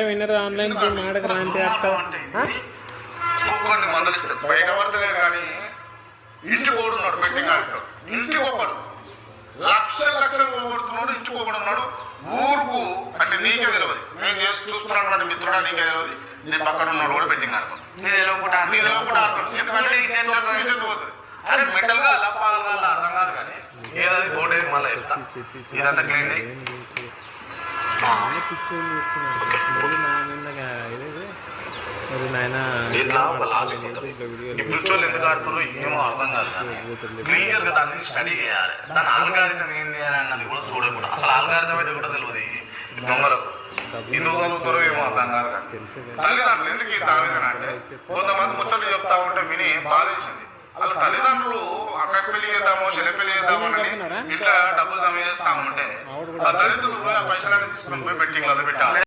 winner online game ఆడకరా అంటే కొన్ని మందులు ఇస్తారు బయట పడతలే కానీ ఇంటికి పోడున్నాడు బెట్టింగ్ ఆడతాడు ఇంటికి ఒకడు లక్షలు పోగొడుతున్నాడు ఇంటికి ఒకడు ఉన్నాడు ఊరుకు అంటే నీకే తెలియదు నేను చూసుకున్నటువంటి మిత్రుడా నీకే తెలియదు నీ పక్కన ఉన్నాడు కూడా బెట్టింగ్ ఆడతాడు నీ తెలియకుండా ఆడతాడు ఎందుకంటే పోతుంది అరే మెంటల్ గా అలా పాలగా అర్థం కాదు కానీ ఏదది బోర్డు మళ్ళీ చెప్తా ఇదంతా క్లీన్ అయ్యి పిచ్చోళ్ళు ఎందుకు ఆడుతారో ఏమో అర్థం కాదు క్లియర్ గా దాన్ని స్టడీ చేయాలి దాని ఆల్గారిథం ఏంది అని అన్నది కూడా చూడకూడదు అసలు ఆల్గారిథం అంటే కూడా తెలియదు దొంగలకు ఎందుకు చదువుతారో ఏమో అర్థం కాదు కానీ తల్లిదండ్రులు ఎందుకు ఈ ఆవేదన అంటే కొంతమంది ముచ్చట్లు చెప్తా ఉంటే విని బాధేసింది వాళ్ళ తల్లిదండ్రులు అక్క పెళ్లి చేద్దామో చెల్లి పెళ్లి చేద్దామని ఇంట్లో డబ్బులు జమ చేస్తామంటే ఆ దళితులు పోయి ఆ పైసలన్నీ తీసుకొని పోయి బెట్టింగ్లలో పెట్టాలి